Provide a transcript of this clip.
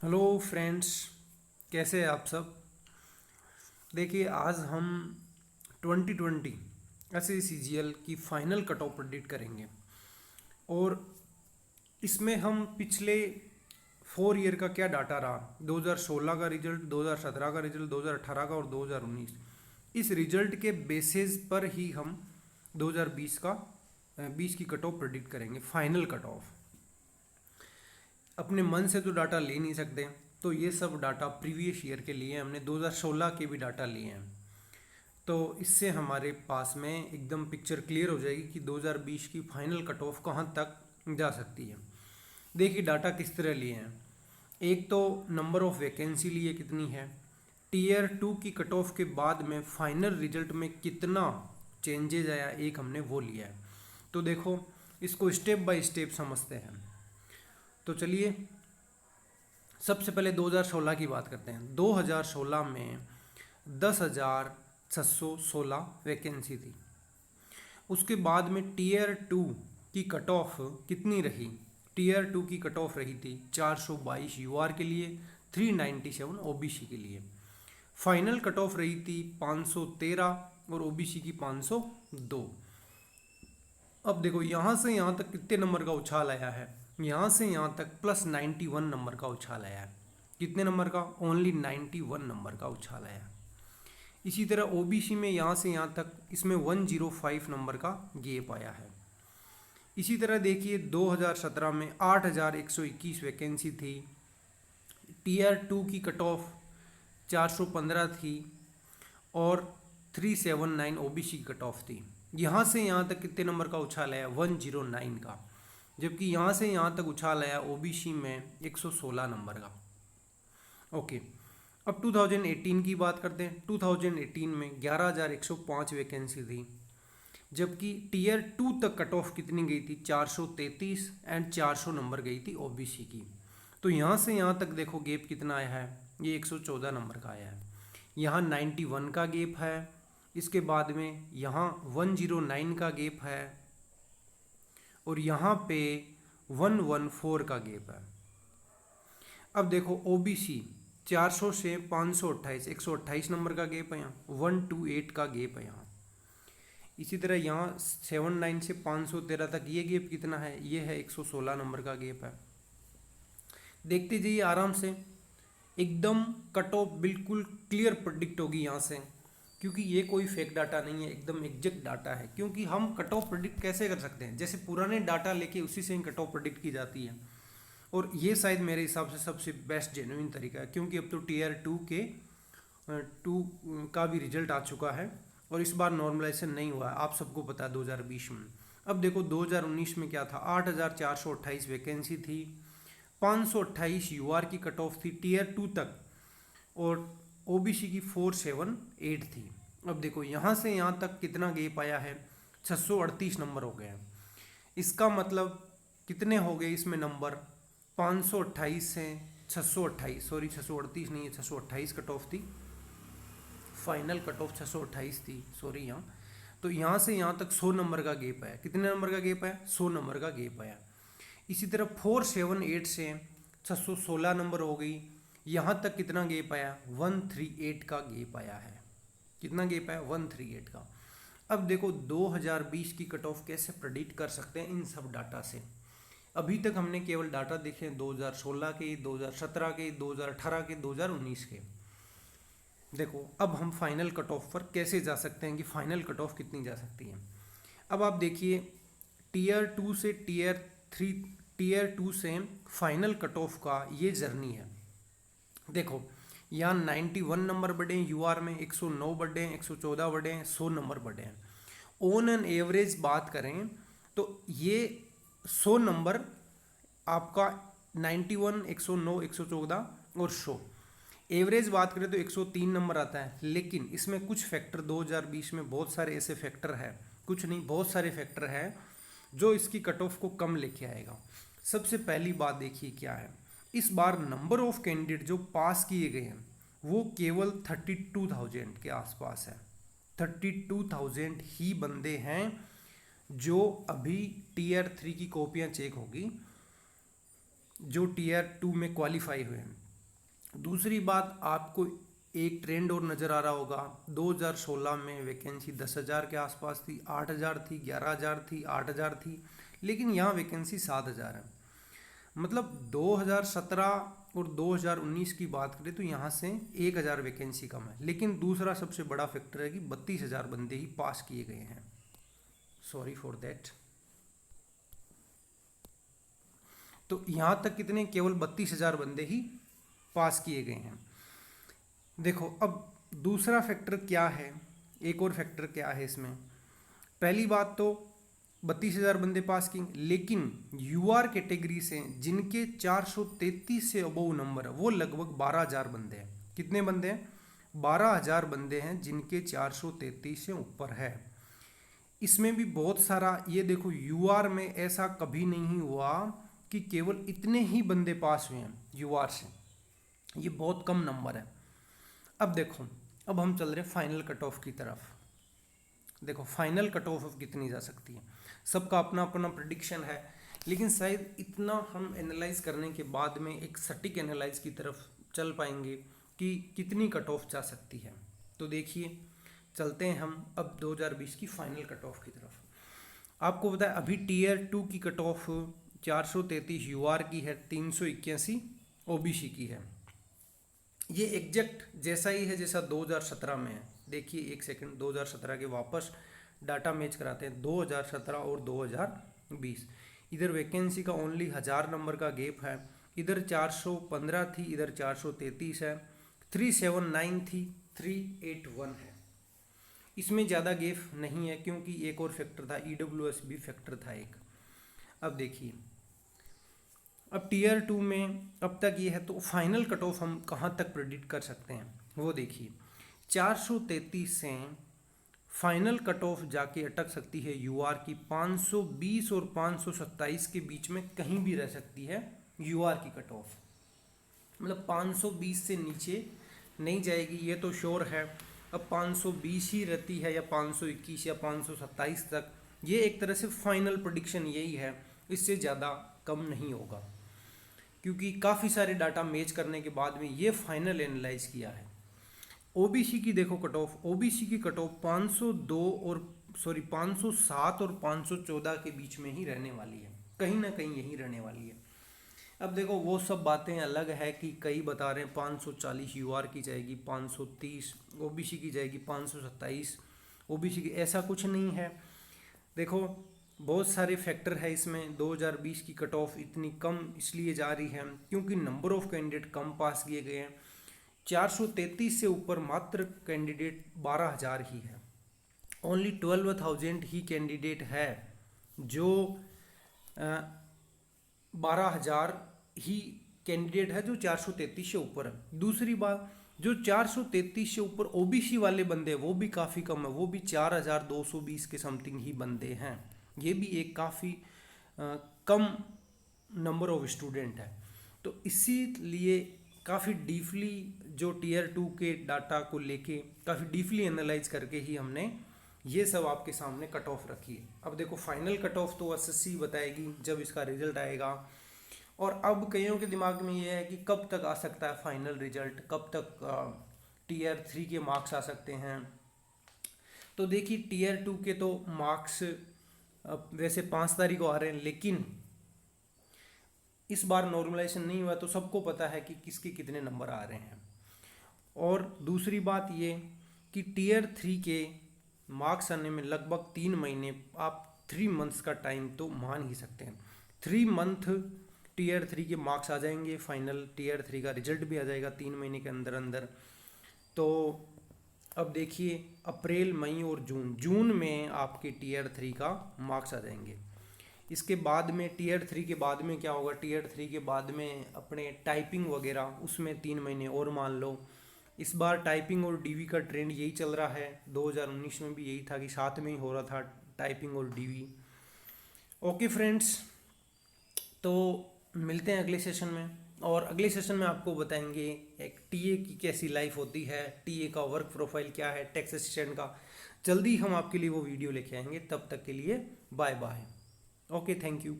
Hello friends, कैसे हैं आप सब। देखिए, आज हम 2020 SACGL की फाइनल कट ऑफ प्रेडिक्ट करेंगे। और इसमें हम पिछले 4 ईयर का क्या डाटा रहा, 2016 का रिजल्ट, 2017 का रिजल्ट, 2018 का और 2019, इस रिजल्ट के बेसिस पर ही हम 2020 की कट ऑफ प्रेडिक्ट करेंगे, फाइनल कट ऑफ। अपने मन से तो डाटा ले नहीं सकते, तो ये सब डाटा प्रीवियस ईयर के लिए हमने 2016 के भी डाटा लिए हैं। तो इससे हमारे पास में एकदम पिक्चर क्लियर हो जाएगी कि 2020 की फाइनल कट ऑफ कहाँ तक जा सकती है। देखिए, डाटा किस तरह लिए हैं। एक तो नंबर ऑफ वैकेंसी लिए कितनी है, टीयर 2 की कट ऑफ के बाद में फाइनल रिजल्ट में कितना चेंजेज आया, एक हमने वो लिया है। तो देखो, इसको स्टेप बाय स्टेप समझते हैं। तो चलिए, सबसे पहले 2016 की बात करते हैं। 2016 में 10,616 वैकेंसी थी। उसके बाद में टीयर 2 की कट ऑफ कितनी रही, टीयर 2 की कट ऑफ रही थी 422 यूआर के लिए, 397 ओबीसी के लिए। फाइनल कट ऑफ रही थी 513 और ओबीसी की 502। अब देखो, यहाँ से यहाँ तक कितने नंबर का उछाल आया है, यहाँ से यहाँ तक +91 नंबर का उछाल आया है। कितने नंबर का? ओनली 91 नंबर का उछाल आया है। इसी तरह ओबीसी में यहाँ से यहाँ तक इसमें 105 नंबर का गैप आया है। इसी तरह देखिए, 2017 में 8,121 वैकेंसी थी, टीयर 2 की कट ऑफ 415 थी और 379 ओबीसी की कट ऑफ थी। यहाँ से यहाँ तक कितने नंबर का उछाल आया? 109 का। जबकि यहाँ से यहाँ तक उछाल आया ओबीसी में 116 नंबर का। ओके, अब 2018 की बात करते हैं। 2018 में 11,105 वैकेंसी थी, जबकि टीयर 2 तक कट ऑफ कितनी गई थी? 433 एंड 400 नंबर गई थी ओबीसी की। तो यहाँ से यहाँ तक देखो गैप कितना आया है, ये 114 नंबर का आया है। यहाँ 91 का गैप है, इसके बाद में यहाँ 109 का गैप है और यहाँ पे 114 का गैप है। अब देखो, ओबीसी 400 से 528, 128 नंबर का गैप है, यहाँ 128 का गैप है यहाँ। इसी तरह यहाँ 79 से 513 तक ये गैप कितना है? ये है 116 नंबर का गैप है। देखते जाइए आराम से, एकदम कट ऑफ बिल्कुल क्लियर प्रेडिक्ट होगी यहाँ से, क्योंकि ये कोई फेक डाटा नहीं है, एकदम एग्जैक्ट डाटा है। क्योंकि हम कट ऑफ प्रेडिक्ट कैसे कर सकते हैं? जैसे पुराने डाटा लेके उसी से कट ऑफ प्रेडिक्ट की जाती है, और ये शायद मेरे हिसाब से सबसे बेस्ट जेन्युइन तरीका है। क्योंकि अब तो टीयर 2 का भी रिजल्ट आ चुका है और इस बार नॉर्मलाइजेशन नहीं हुआ है, आप सबको पता है 2020 में। अब देखो, 2019 में क्या था? 8,428 वैकेंसी थी, 528 यूआर की कट ऑफ थी टीयर 2 तक और ओबीसी की 478 थी। अब देखो, यहाँ से यहाँ तक कितना गैप आया है? 638 नंबर हो गए हैं। इसका मतलब कितने हो गए इसमें नंबर? 528 से 628, सॉरी 638 नहीं है, 628 कट ऑफ थी, फाइनल कट ऑफ 628 थी, सॉरी यहाँ। तो यहाँ से यहाँ तक 100 नंबर का गैप आया। कितने नंबर का गैप आया? 100 नंबर का गैप आया। इसी तरह 478 से 616 नंबर हो गई, यहाँ तक कितना गैप आया? 138 का गैप आया है। कितना गैप आया? 138 का। अब देखो, 2020 की कट ऑफ कैसे प्रेडिक्ट कर सकते हैं इन सब डाटा से। अभी तक हमने केवल डाटा देखे 2016 के, 2017 के, 2018 के, 2019 के। देखो, अब हम फाइनल कट ऑफ पर कैसे जा सकते हैं कि फाइनल कट ऑफ कितनी जा सकती है। अब आप देखिए, टीयर 2 से टीयर 2 से फाइनल कट ऑफ का ये जर्नी है। देखो, यहाँ 91 नंबर बढ़े हैं यूआर में, 109 बढ़े हैं, 114 बढ़े हैं, 100 नंबर बढ़े हैं। ऑन एन एवरेज बात करें तो ये 100 नंबर आपका 91, 109, 114 और 100, एवरेज बात करें तो 103 नंबर आता है। लेकिन इसमें कुछ फैक्टर 2020 में बहुत सारे ऐसे फैक्टर हैं, कुछ नहीं बहुत सारे फैक्टर हैं जो इसकी कट ऑफ को कम लेके आएगा। सबसे पहली बात देखिए क्या है, इस बार नंबर ऑफ कैंडिडेट जो पास किए गए हैं वो केवल 32,000 के आसपास है। 32,000 ही बंदे हैं जो अभी टीयर 3 की कॉपियाँ चेक होगी, जो टीयर 2 में क्वालिफाई हुए हैं। दूसरी बात, आपको एक ट्रेंड और नज़र आ रहा होगा, 2016 में वैकेंसी 10,000 के आसपास थी, 8,000 थी, 11,000 थी, 8,000 थी, लेकिन यहाँ वैकेंसी 7,000 है। मतलब 2017 और 2019 की बात करें तो यहाँ से 1,000 वैकेंसी कम है। लेकिन दूसरा सबसे बड़ा फैक्टर है कि 32,000 बंदे ही पास किए गए हैं। Sorry for that. तो यहाँ तक कितने, केवल 32,000 बंदे ही पास किए गए हैं। देखो अब दूसरा फैक्टर क्या है, एक और फैक्टर क्या है इसमें। पहली बात तो 32,000 बंदे पास किए, लेकिन यूआर कैटेगरी से जिनके 433 से अबोव नंबर है वो लगभग 12,000 बंदे हैं। कितने बंदे हैं? 12,000 बंदे हैं जिनके 433 से ऊपर है। इसमें भी बहुत सारा, ये देखो यूआर में ऐसा कभी नहीं हुआ कि केवल इतने ही बंदे पास हुए हैं यूआर से, ये बहुत कम नंबर है। अब देखो, अब हम चल रहे फाइनल कट ऑफ की तरफ। देखो फाइनल कट ऑफ कितनी जा सकती है, सबका अपना अपना प्रिडिक्शन है, लेकिन शायद इतना हम एनालाइज करने के बाद में एक सटीक एनालाइज की तरफ चल पाएंगे कि कितनी कट ऑफ जा सकती है। तो देखिए, चलते हैं हम अब 2020 की फाइनल कट ऑफ की तरफ। आपको पता है अभी टीयर 2 की कट ऑफ 433 यूआर की है, 381 ओबीसी की है। ये एग्जैक्ट जैसा ही है जैसा 2017 में है। देखिए एक सेकंड, 2017 के वापस डाटा मैच कराते हैं, 2017 और 2020। इधर वैकेंसी का ओनली 1000 नंबर का गैप है, इधर 415 थी, इधर 433 है, 379 थी, 381 है। इसमें ज़्यादा गैप नहीं है क्योंकि एक और फैक्टर था, ईडब्ल्यूएस भी फैक्टर था एक। अब देखिए, अब टीयर 2 में अब तक ये है, तो फाइनल कट ऑफ हम कहाँ तक प्रेडिक्ट कर सकते हैं वो देखिए। 433 से फाइनल कट ऑफ जाके अटक सकती है यूआर की 520 और 527 के बीच में कहीं भी रह सकती है यूआर की कट ऑफ। मतलब 520 से नीचे नहीं जाएगी ये तो श्योर है। अब 520 ही रहती है या 521 या 527 तक, ये एक तरह से फाइनल प्रेडिक्शन यही है, इससे ज़्यादा कम नहीं होगा, क्योंकि काफ़ी सारे डाटा मैच करने के बाद में ये फाइनल एनालाइज किया है। ओबीसी की देखो कट ऑफ, ओबीसी की कट ऑफ 507 और 514 के बीच में ही रहने वाली है, कहीं ना कहीं यही रहने वाली है। अब देखो वो सब बातें अलग है कि कई बता रहे हैं 540 यूआर की जाएगी, 530 ओबीसी की जाएगी, 527 ओबीसी की, ऐसा कुछ नहीं है। देखो बहुत सारे फैक्टर है इसमें। 2020 की कट ऑफ इतनी कम इसलिए जा रही है क्योंकि नंबर ऑफ कैंडिडेट कम पास किए गए हैं। 433 से ऊपर मात्र कैंडिडेट 12,000 ही है, ओनली 12,000 ही कैंडिडेट है जो 12,000 ही कैंडिडेट है जो 433 से ऊपर है। दूसरी बात, जो 433 से ऊपर ओबीसी वाले बंदे वो भी काफ़ी कम है, वो भी 4,220 के समथिंग ही बंदे हैं। ये भी एक काफ़ी कम नंबर ऑफ स्टूडेंट है। तो इसीलिए काफ़ी डीपली जो टीयर 2 के डाटा को लेके काफ़ी डीपली एनालाइज करके ही हमने ये सब आपके सामने कट ऑफ रखी है। अब देखो फाइनल कट ऑफ तो एसएससी बताएगी जब इसका रिजल्ट आएगा, और अब कईयों के दिमाग में ये है कि कब तक आ सकता है फाइनल रिजल्ट, कब तक टीयर 3 के मार्क्स आ सकते हैं। तो देखिए टीयर 2 के तो मार्क्स वैसे 5 तारीख को आ रहे हैं, लेकिन इस बार नॉर्मलाइजेशन नहीं हुआ तो सबको पता है कि किसके कितने नंबर आ रहे हैं। और दूसरी बात ये कि टीयर 3 के मार्क्स आने में लगभग 3 महीने, आप 3 मंथ्स का टाइम तो मान ही सकते हैं। 3 मंथ टीयर 3 के मार्क्स आ जाएंगे, फाइनल टीयर 3 का रिजल्ट भी आ जाएगा 3 महीने के अंदर अंदर। तो अब देखिए अप्रैल, मई और जून में आपके टीयर 3 का मार्क्स आ जाएंगे। इसके बाद में टीयर 3 के बाद में क्या होगा, टीयर 3 के बाद में अपने टाइपिंग वगैरह उसमें 3 महीने और मान लो। इस बार टाइपिंग और डीवी का ट्रेंड यही चल रहा है, 2019 में भी यही था कि साथ में ही हो रहा था टाइपिंग और डीवी। ओके फ्रेंड्स, तो मिलते हैं अगले सेशन में, और अगले सेशन में आपको बताएंगे एक टीए की कैसी लाइफ होती है, टीए का वर्क प्रोफाइल क्या है, टैक्स असिस्टेंट का। जल्दी हम आपके लिए वो वीडियो लेके आएंगे, तब तक के लिए bye bye. Okay, thank you.